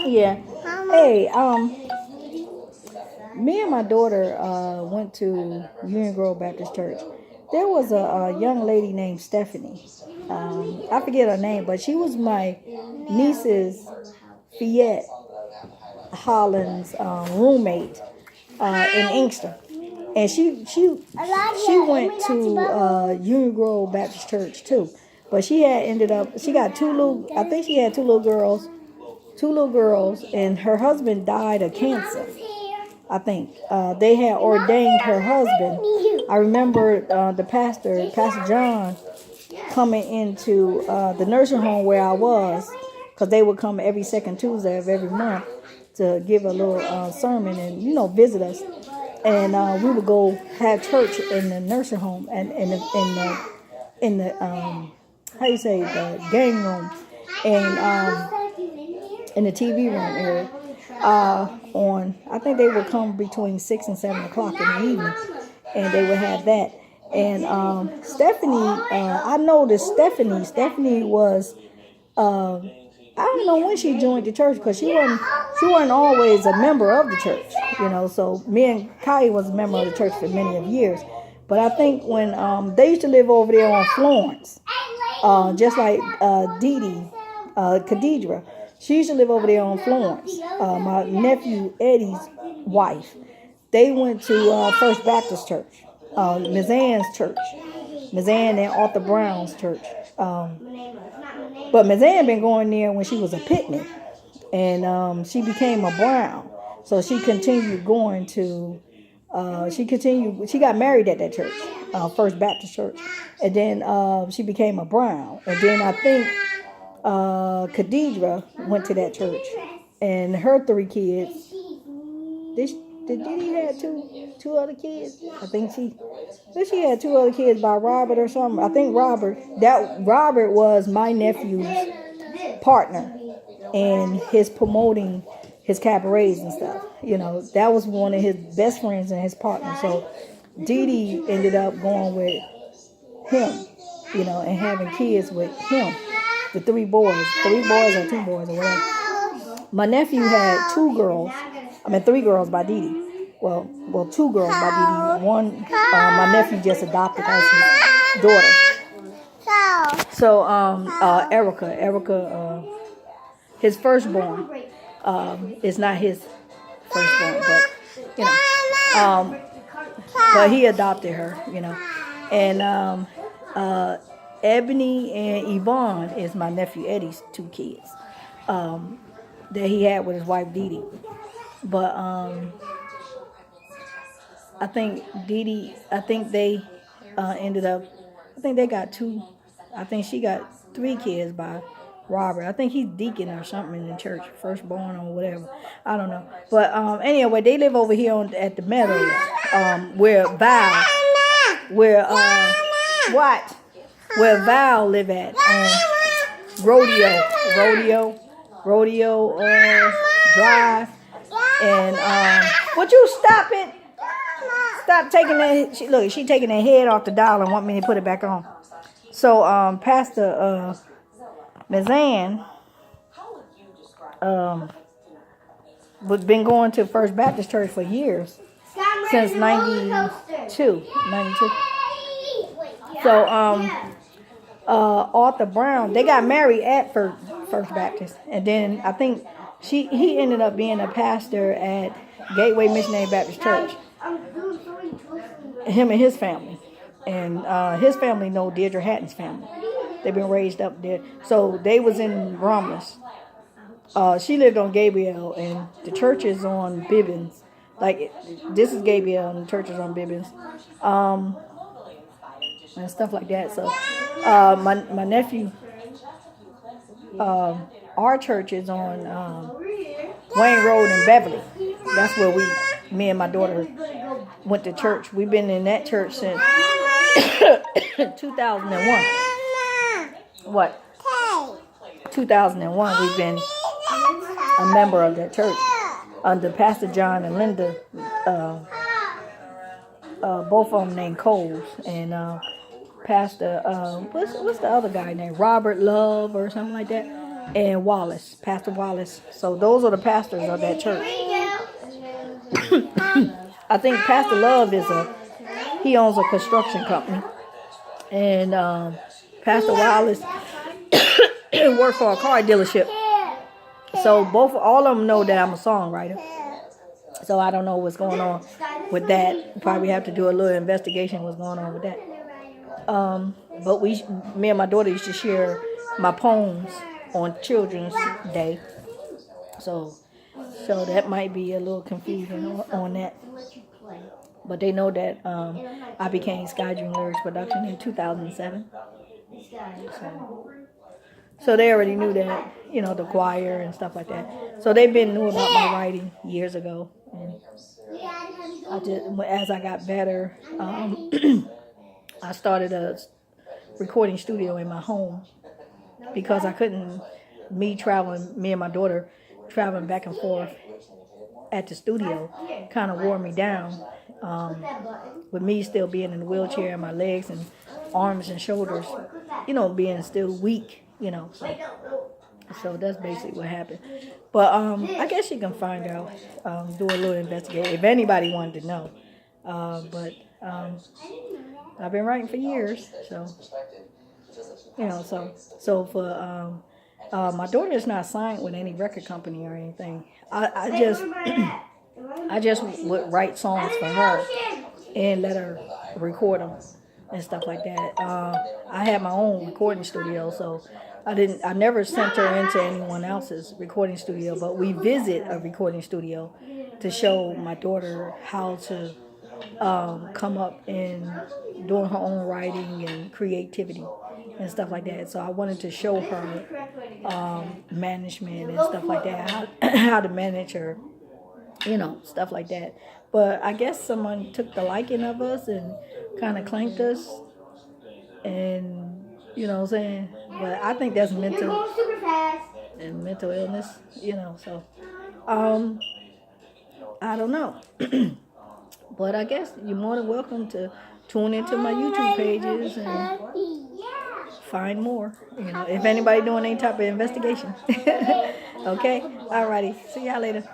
Yeah. Hey, me and my daughter went to Union Grove Baptist Church. There was a young lady named Stephanie. I forget her name, but she was my niece's Fiat Hollins roommate in Inkster, and she went to Union Grove Baptist Church too. But she got two little. I think she had two little girls, and her husband died of cancer. I think they had ordained her husband. I remember the Pastor John, coming into the nursing home where I was, because they would come every second Tuesday of every month to give a little sermon and visit us, and we would go have church in the nursing home and in the how you say, the game room, and in the TV room area. I think they would come between 6 and 7 o'clock in the evening, and they would have that. And Stephanie, I noticed Stephanie was, I don't know when she joined the church, because she wasn't always a member of the church, So me and Kai was a member of the church for many of years. But I think when they used to live over there on Florence, just like Dee Dee, Khadidra. She used to live over there on Florence. My nephew Eddie's wife. They went to First Baptist Church, Ms. Ann's church, Ms. Ann and Arthur Brown's church. But Ms. Ann been going there when she was a Pitney, and she became a Brown. So she continued going to. She got married at that church, First Baptist Church, and then she became a Brown, and then I think Khadidra went to that church, and her 3 kids. Did Diddy had two other kids? I think she had 2 other kids by Robert or something. I think Robert was my nephew's partner in his promoting his cabarets and stuff. That was one of his best friends and his partner. So Dee Dee ended up going with him, and having kids with him. The 3 boys or 2 boys or whatever. My nephew had 3 girls by Dee Dee. Well, 2 girls by Dee Dee. One, my nephew just adopted as his daughter. So, Erica, his firstborn, is not his firstborn, but but he adopted her, and Ebony and Yvonne is my nephew Eddie's 2 kids that he had with his wife Dee Dee. But I think they ended up. I think they got 2. I think she got 3 kids by Robert. I think he's deacon or something in the church, firstborn or whatever. I don't know. But anyway, they live over here at the Meadows, where Val live at, Rodeo Drive, and would you stop it? Stop taking that. She taking her head off the dial and want me to put it back on. So Pastor Mazan been going to First Baptist Church for years, since 92. So Arthur Brown, they got married at First Baptist, and then I think he ended up being a pastor at Gateway Missionary Baptist Church. Him and his family, and his family know Deirdre Hatton's family. They've been raised up there, so they was in Romulus. She lived on Gabriel, and the church is on Bibbins. Like, this is Gabriel, and the church is on Bibbins, and stuff like that. So my nephew, our church is on Wayne Road in Beverly. That's where me and my daughter went to church. We've been in that church since 2001. What? 2001, we've been a member of that church under Pastor John and Linda, both of them named Coles, and Pastor, what's the other guy named? Robert Love or something like that. and Wallace, Pastor Wallace. So those are the pastors of that church. I think Pastor Love he owns a construction company, and Pastor Wallace worked for a car dealership. So all of them know that I'm a songwriter. So I don't know what's going on with that. Probably have to do a little investigation what's going on with that. But me and my daughter used to share my poems on Children's Day. So that might be a little confusing on that. But they know that I became SkyDream Lyrics Production in 2007. So they already knew that, the choir and stuff like that. So they've been knew about my writing years ago. And as I got better, I started a recording studio in my home because I couldn't, me and my daughter traveling back and forth at the studio kind of wore me down. With me still being in the wheelchair and my legs and arms and shoulders, being still weak, So that's basically what happened. But I guess you can find out, do a little investigation if anybody wanted to know. But I've been writing for years, so so for my daughter is not signed with any record company or anything. I just would write songs for her and let her record them and stuff like that. I had my own recording studio, so I never sent her into anyone else's recording studio, but we visit a recording studio to show my daughter how to come up and doing her own writing and creativity and stuff like that. So I wanted to show her management and stuff like that, how to manage her, stuff like that. But I guess someone took the liking of us and kind of claimed us, and you know what I'm saying. But I think that's mental illness, So I don't know. But I guess you're more than welcome to tune into my YouTube pages and find more. If anybody doing any type of investigation. Okay? Alrighty. See y'all later.